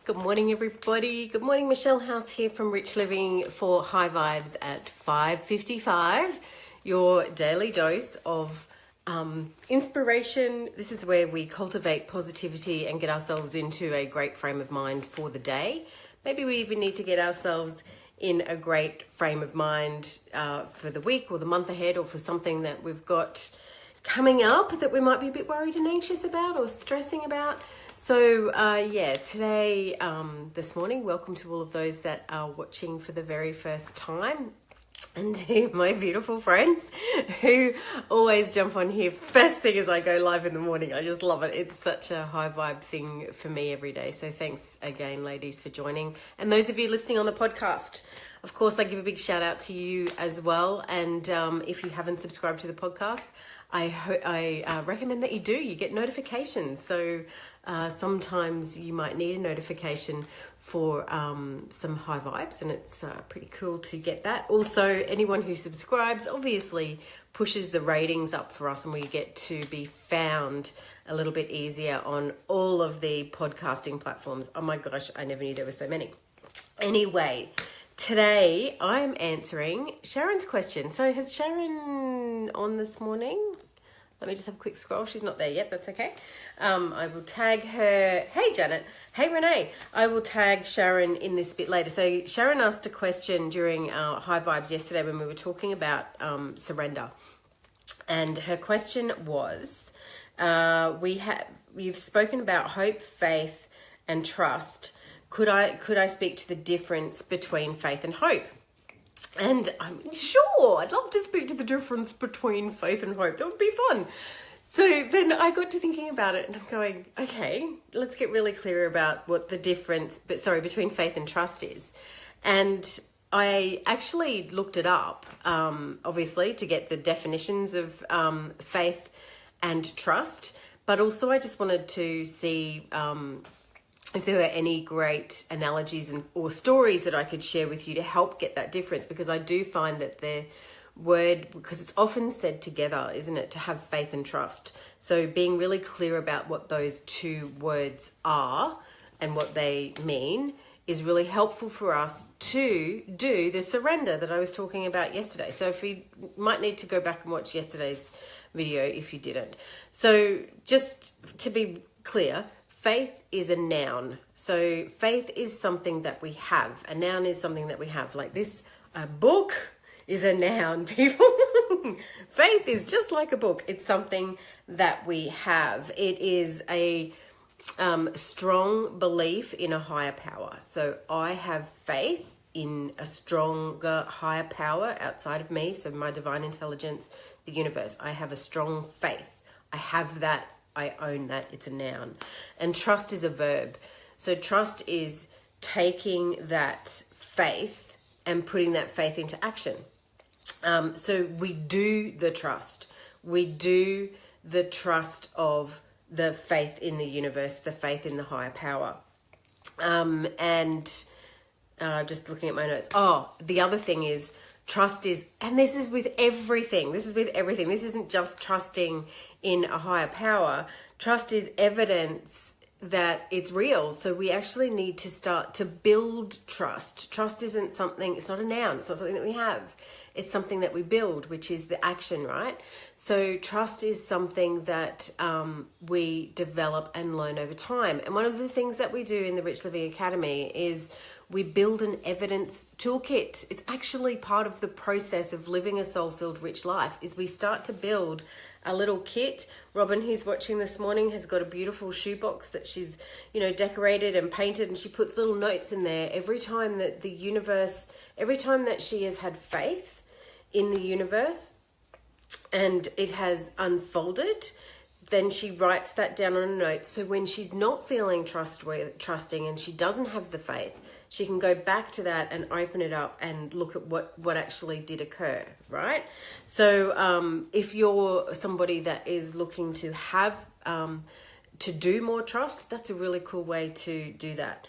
Good morning, everybody. Good morning, Michelle House here from Rich Living for High Vibes at 5:55. Your daily dose of inspiration. This is where we cultivate positivity and get ourselves into a great frame of mind for the day. Maybe we even need to get ourselves in a great frame of mind for the week or the month ahead, or for something that we've got coming up that we might be a bit worried and anxious about or stressing about. So today, this morning, welcome to all of those that are watching for the very first time, and to my beautiful friends who always jump on here first thing as I go live in the morning. I just love it. It's such a high vibe thing for me every day. So thanks again, ladies, for joining. And those of you listening on the podcast, of course, I give a big shout out to you as well. And if you haven't subscribed to the podcast, I recommend that you do. You get notifications. So sometimes you might need a notification for some high vibes, and it's pretty cool to get that. Also, anyone who subscribes obviously pushes the ratings up for us, and we get to be found a little bit easier on all of the podcasting platforms. Oh my gosh, I never knew there were so many. Anyway, today I'm answering Sharon's question. So has Sharon on this morning? Let me just have a quick scroll. She's not there yet. That's okay. I will tag her. Hey, Janet. Hey, Renee. I will tag Sharon in this bit later. So Sharon asked a question during our High Vibes yesterday when we were talking about surrender. And her question was, you've spoken about hope, faith, and trust. Could I speak to the difference between faith and hope? And I'm sure, I'd love to speak to the difference between faith and hope. That would be fun. So then I got to thinking about it, and I'm going, okay, let's get really clear about what the difference, between faith and trust is. And I actually looked it up, obviously, to get the definitions of faith and trust. But also I just wanted to see if there were any great analogies or stories that I could share with you to help get that difference, because I do find that the word, because it's often said together, isn't it, to have faith and trust. So being really clear about what those two words are and what they mean is really helpful for us to do the surrender that I was talking about yesterday. So if you might need to go back and watch yesterday's video if you didn't. So just to be clear, faith is a noun. So faith is something that we have. A noun is something that we have. Like this, a book is a noun, people. Faith is just like a book. It's something that we have. It is a strong belief in a higher power. So I have faith in a stronger, higher power outside of me. So my divine intelligence, the universe. I have a strong faith. I have that. I own that. It's a noun. And trust is a verb. So trust is taking that faith and putting that faith into action. So we do the trust. We do the trust of the faith in the universe, the faith in the higher power. Just looking at my notes. Oh, the other thing is trust is, and this is with everything. This isn't just trusting in a higher power. Trust is evidence that it's real. So we actually need to start to build trust. Trust isn't something, it's not a noun. It's not something that we have. It's something that we build, which is the action, right? So trust is something that we develop and learn over time. And one of the things that we do in the Rich Living Academy is we build an evidence toolkit. It's actually part of the process of living a soul-filled, rich life, is we start to build a little kit. Robin, who's watching this morning, has got a beautiful shoebox that she's, decorated and painted, and she puts little notes in there every time that she has had faith in the universe and it has unfolded, then she writes that down on a note. So when she's not feeling trusting and she doesn't have the faith, she can go back to that and open it up and look at what actually did occur, right? So if you're somebody that is looking to have to do more trust, that's a really cool way to do that.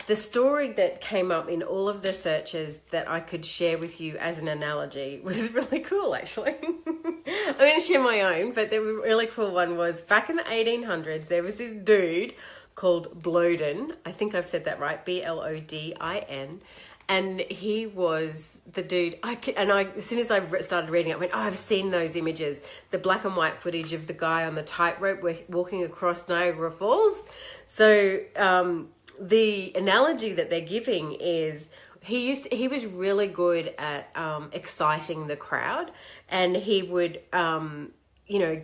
The story that came up in all of the searches that I could share with you as an analogy was really cool, actually. I'm going to share my own, but the really cool one was back in the 1800s, there was this dude called Blodin. I think I've said that right, Blodin. And he was the dude. As soon as I started reading it, I went, I've seen those images. The black and white footage of the guy on the tightrope walking across Niagara Falls. So the analogy that they're giving is he was really good at exciting the crowd, and he would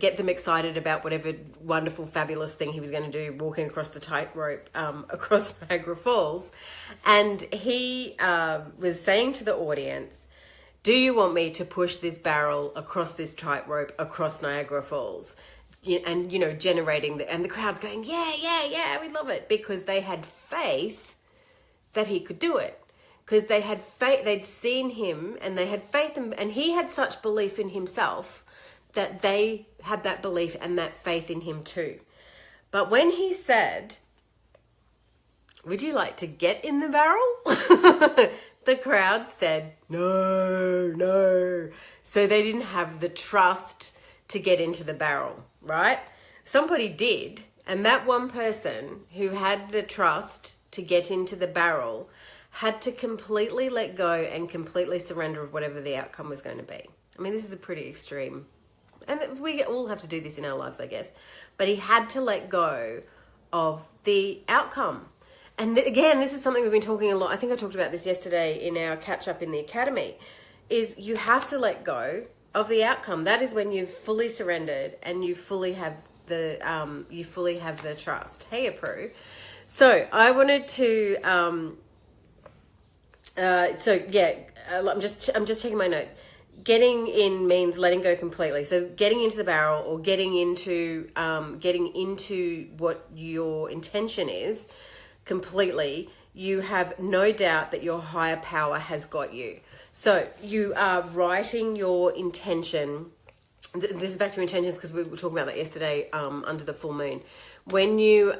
get them excited about whatever wonderful, fabulous thing he was going to do, walking across the tightrope across Niagara Falls. And he was saying to the audience, do you want me to push this barrel across this tightrope across Niagara Falls? And, generating and the crowd's going, yeah, we love it, because they had faith that he could do it. Because they had faith, they'd seen him, and they had faith, and he had such belief in himself that they had that belief and that faith in him too. But when he said, would you like to get in the barrel? The crowd said, no. So they didn't have the trust to get into the barrel, right? Somebody did. And that one person who had the trust to get into the barrel had to completely let go and completely surrender of whatever the outcome was going to be. I mean, this is a pretty extreme. And we all have to do this in our lives, I guess. But he had to let go of the outcome. And again, this is something we've been talking a lot. I think I talked about this yesterday in our catch-up in the academy, is you have to let go of the outcome. That is when you've fully surrendered and you fully have the trust. Hey, Apru. So I wanted to... I'm just checking my notes. Getting in means letting go completely. So getting into the barrel, or getting into what your intention is completely, you have no doubt that your higher power has got you. So you are writing your intention. This is back to intentions, because we were talking about that yesterday under the full moon. When you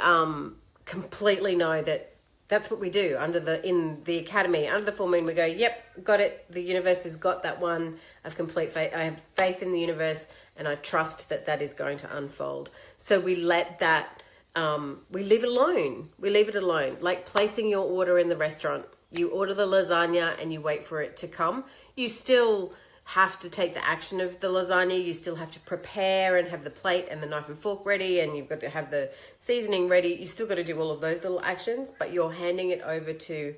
completely know that that's what we do in the academy. Under the full moon, we go, yep, got it. The universe has got that one. I have complete faith. I have faith in the universe, and I trust that is going to unfold. So we let that, we leave it alone. We leave it alone. Like placing your order in the restaurant. You order the lasagna and you wait for it to come. You still have to take the action of the lasagna. You still have to prepare and have the plate and the knife and fork ready, and you've got to have the seasoning ready. You still got to do all of those little actions, but you're handing it over to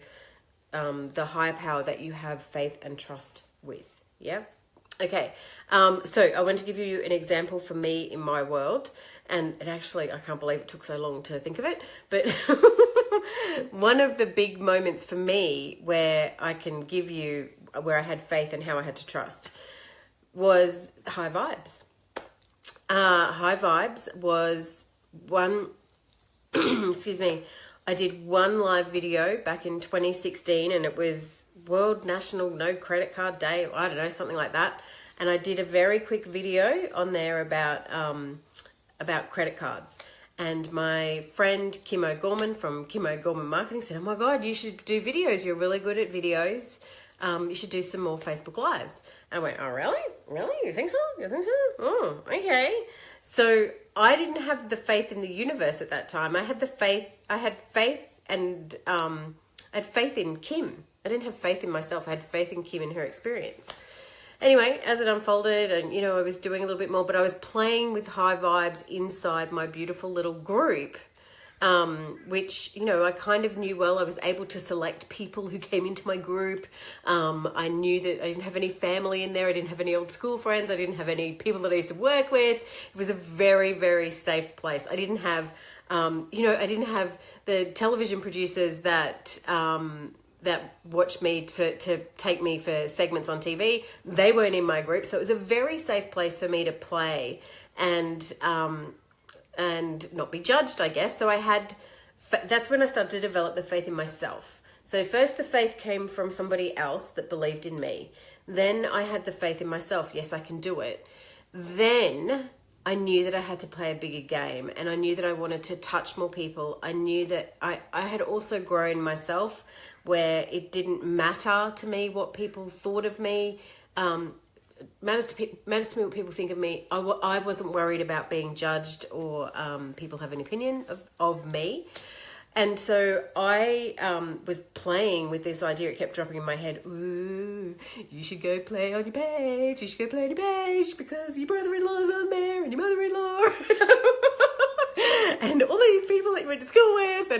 the higher power that you have faith and trust with. Yeah? Okay. So I want to give you an example for me in my world, and it actually, I can't believe it took so long to think of it, but one of the big moments for me where I can give you where I had faith and how I had to trust was High Vibes. High Vibes was one, excuse me, I did one live video back in 2016, and it was World National No Credit Card Day, I don't know, something like that. And I did a very quick video on there about credit cards. And my friend Kim O'Gorman from Kim O'Gorman Marketing said, oh my God, you should do videos. You're really good at videos. You should do some more Facebook Lives. And I went, oh, really? Really? You think so? Oh, okay. So I didn't have the faith in the universe at that time. I had faith in Kim. I didn't have faith in myself. I had faith in Kim and her experience. Anyway, as it unfolded, and, I was doing a little bit more, but I was playing with High Vibes inside my beautiful little group, which, I kind of knew well. I was able to select people who came into my group. I knew that I didn't have any family in there. I didn't have any old school friends. I didn't have any people that I used to work with. It was a very, very safe place. I didn't have, I didn't have the television producers that watched me to take me for segments on TV. They weren't in my group. So it was a very safe place for me to play and not be judged, I guess. So that's when I started to develop the faith in myself. So first the faith came from somebody else that believed in me. Then I had the faith in myself. Yes, I can do it. Then I knew that I had to play a bigger game, and I knew that I wanted to touch more people. I knew that I had also grown myself, where it didn't matter to me what people thought of me. matters to me what people think of me. I wasn't worried about being judged or people have an opinion of me. And so I was playing with this idea. It kept dropping in my head. Ooh, you should go play on your page. You should go play on your page because your brother-in-law's on there and your mother-in-law. And all these people that you went to school with.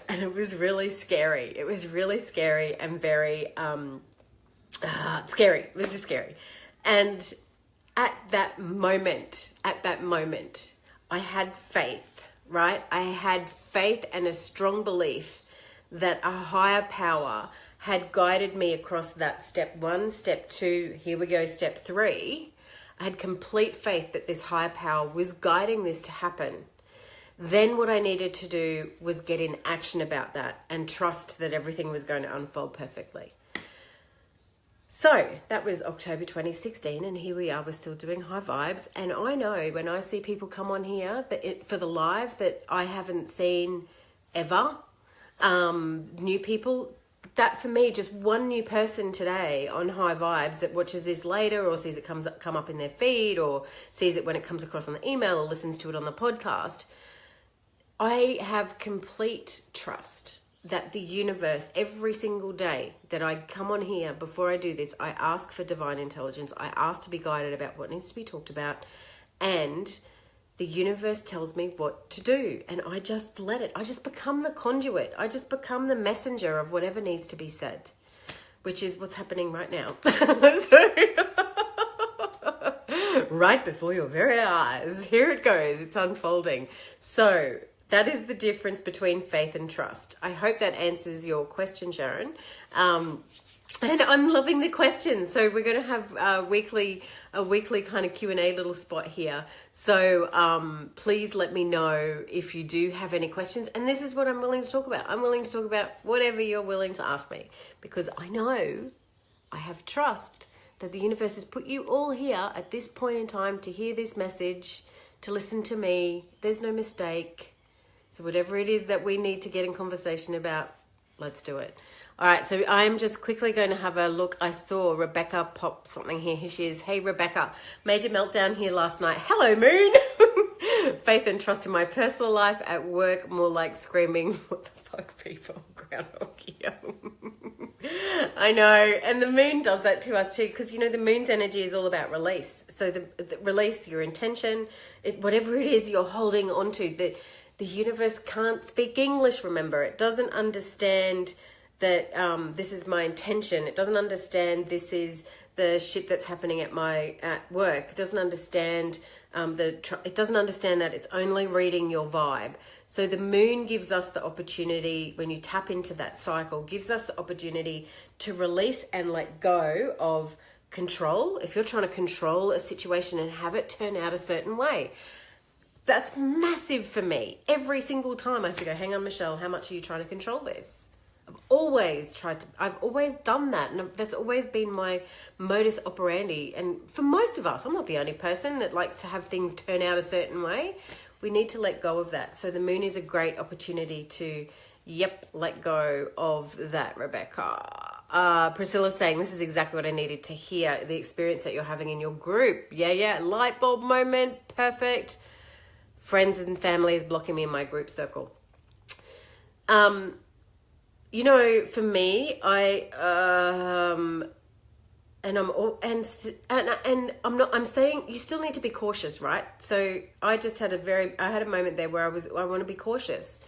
And it was really scary. It was really scary and very scary. It was just scary. And at that moment, I had faith, right? I had faith and a strong belief that a higher power had guided me across that step 1, step 2, here we go, step 3. I had complete faith that this higher power was guiding this to happen. Then what I needed to do was get in action about that and trust that everything was going to unfold perfectly. So that was October 2016, and here we are, we're still doing High Vibes. And I know when I see people come on here for the live that I haven't seen ever, new people, that for me, just one new person today on High Vibes that watches this later or sees it come up in their feed or sees it when it comes across on the email or listens to it on the podcast, I have complete trust that the universe, every single day that I come on here, before I do this, I ask for divine intelligence. I ask to be guided about what needs to be talked about. And the universe tells me what to do. And I just let it. I just become the conduit. I just become the messenger of whatever needs to be said, which is what's happening right now. Right before your very eyes. Here it goes. It's unfolding. So that is the difference between faith and trust. I hope that answers your question, Sharon. And I'm loving the questions. So we're going to have a weekly kind of Q&A little spot here. So please let me know if you do have any questions. And this is what I'm willing to talk about. I'm willing to talk about whatever you're willing to ask me, because I know, I have trust that the universe has put you all here at this point in time to hear this message, to listen to me. There's no mistake. So whatever it is that we need to get in conversation about, let's do it. All right, so I'm just quickly going to have a look. I saw Rebecca pop something here. Here she is. Hey, Rebecca. Major meltdown here last night. Hello, Moon. Faith and trust in my personal life. At work, more like screaming, what the fuck, people? Groundhog here. I know. And the moon does that to us too, because, you know, the moon's energy is all about release. So the release, your intention, is whatever it is you're holding onto. The universe can't speak English, remember. It doesn't understand that this is my intention. It doesn't understand this is the shit that's happening at work. It doesn't understand it doesn't understand that it's only reading your vibe. So the moon gives us the opportunity, when you tap into that cycle, gives us the opportunity to release and let go of control. If you're trying to control a situation and have it turn out a certain way, that's massive for me. Every single time I have to go, hang on, Michelle, how much are you trying to control this? I've always done that. And that's always been my modus operandi. And for most of us, I'm not the only person that likes to have things turn out a certain way. We need to let go of that. So the moon is a great opportunity to, let go of that, Rebecca. Priscilla's saying, this is exactly what I needed to hear. The experience that you're having in your group. Yeah. Light bulb moment. Perfect. Friends and family is blocking me in my group circle. You know, for me, I'm saying you still need to be cautious, right? So I just had a moment there where I want to be cautious.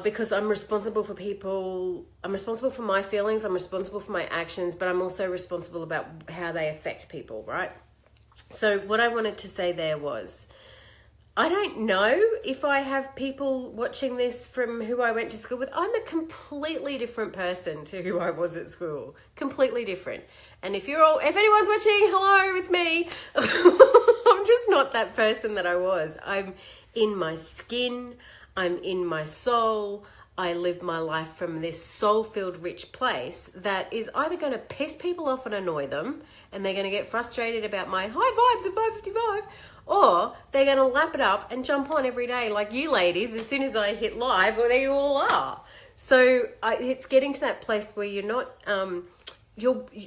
Because I'm responsible for people, I'm responsible for my feelings, I'm responsible for my actions, but I'm also responsible about how they affect people, right? So what I wanted to say there was, I don't know if I have people watching this from who I went to school with. I'm a completely different person to who I was at school. Completely different. And if anyone's watching, hello, it's me. I'm just not that person that I was. I'm in my skin. I'm in my soul. I live my life from this soul-filled, rich place that is either going to piss people off and annoy them, and they're going to get frustrated about my high vibes at 5:55, or they're going to lap it up and jump on every day like you ladies as soon as I hit live, or there you all are. So it's getting to that place where you're not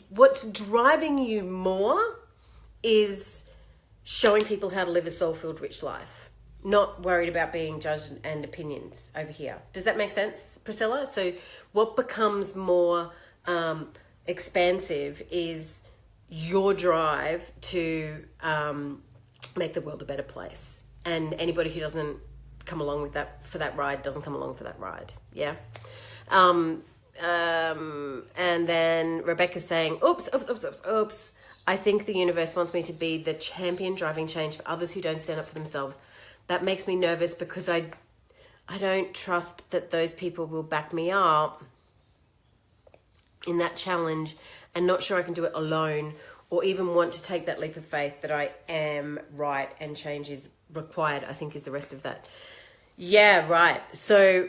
what's driving you more is showing people how to live a soul-filled, rich life. Not worried about being judged and opinions over here. Does that make sense, Priscilla? So what becomes more expansive is your drive to make the world a better place. And anybody who doesn't come along with that for that ride doesn't come along for that ride. Yeah. And then Rebecca's saying, oops. I think the universe wants me to be the champion driving change for others who don't stand up for themselves. That makes me nervous because I don't trust that those people will back me up in that challenge, and not sure I can do it alone, or even want to take that leap of faith that I am right and change is required, I think is the rest of that. Yeah, right. So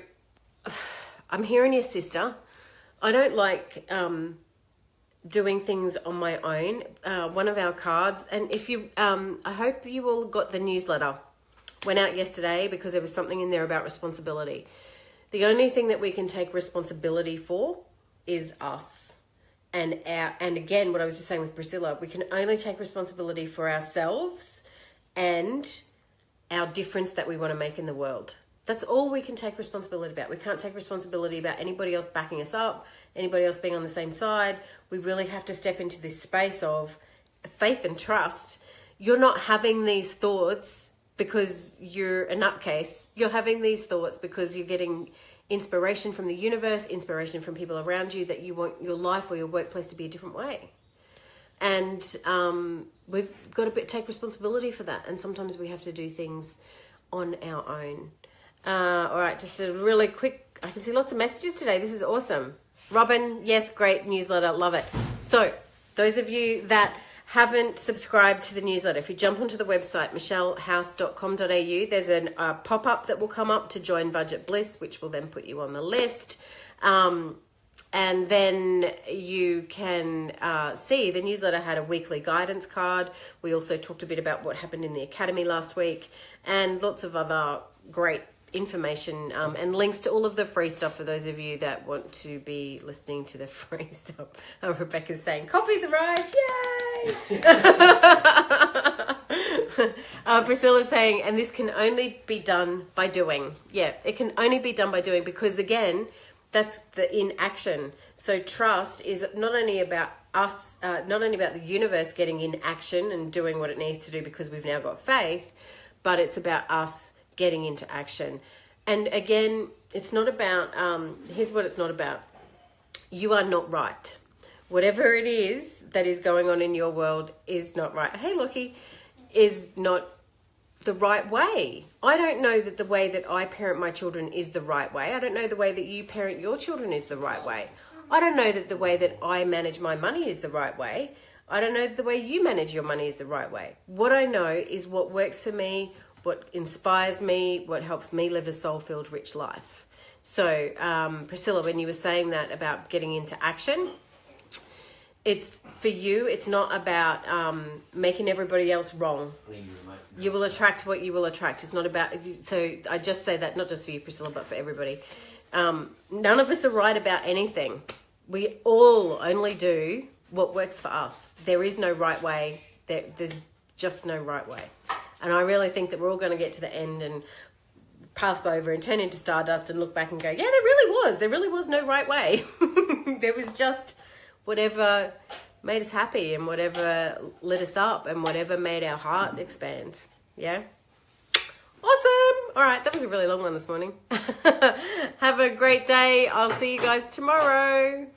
I'm hearing your sister. I don't like doing things on my own. One of our cards, and if you, I hope you all got the newsletter. Went out yesterday because there was something in there about responsibility. The only thing that we can take responsibility for is us. And again, what I was just saying with Priscilla, we can only take responsibility for ourselves and our difference that we want to make in the world. That's all we can take responsibility about. We can't take responsibility about anybody else backing us up, anybody else being on the same side. We really have to step into this space of faith and trust. You're not having these thoughts because you're a nutcase. You're having these thoughts because you're getting inspiration from the universe, inspiration from people around you, that you want your life or your workplace to be a different way. And we've got to take responsibility for that. And sometimes we have to do things on our own. All right, just a really quick, I can see lots of messages today. This is awesome. Robin, yes, great newsletter. Love it. So those of you that haven't subscribed to the newsletter, if you jump onto the website, michellehouse.com.au, there's a pop-up that will come up to join Budget Bliss, which will then put you on the list. And then you can see the newsletter had a weekly guidance card. We also talked a bit about what happened in the academy last week, and lots of other great information and links to all of the free stuff for those of you that want to be listening to the free stuff. Rebecca's saying, coffee's arrived, yay! Priscilla's saying, and this can only be done by doing. Yeah, it can only be done by doing, because again, that's the inaction. So trust is not only about us, not only about the universe getting in action and doing what it needs to do because we've now got faith, but it's about us getting into action. And again, it's not about, here's what it's not about. You are not right. Whatever it is that is going on in your world is not right. Hey, Lockie, is not the right way. I don't know that the way that I parent my children is the right way. I don't know the way that you parent your children is the right way. I don't know that the way that I manage my money is the right way. I don't know that the way you manage your money is the right way. What I know is what works for me, what inspires me, what helps me live a soul-filled, rich life. So, Priscilla, when you were saying that about getting into action, it's for you, it's not about making everybody else wrong. You will attract what you will attract. It's not about, so I just say that not just for you, Priscilla, but for everybody. None of us are right about anything. We all only do what works for us. There is no right way. There's just no right way. And I really think that we're all going to get to the end and pass over and turn into stardust and look back and go, yeah, there really was no right way. There was just whatever made us happy and whatever lit us up and whatever made our heart expand. Yeah? Awesome. All right, that was a really long one this morning. Have a great day. I'll see you guys tomorrow.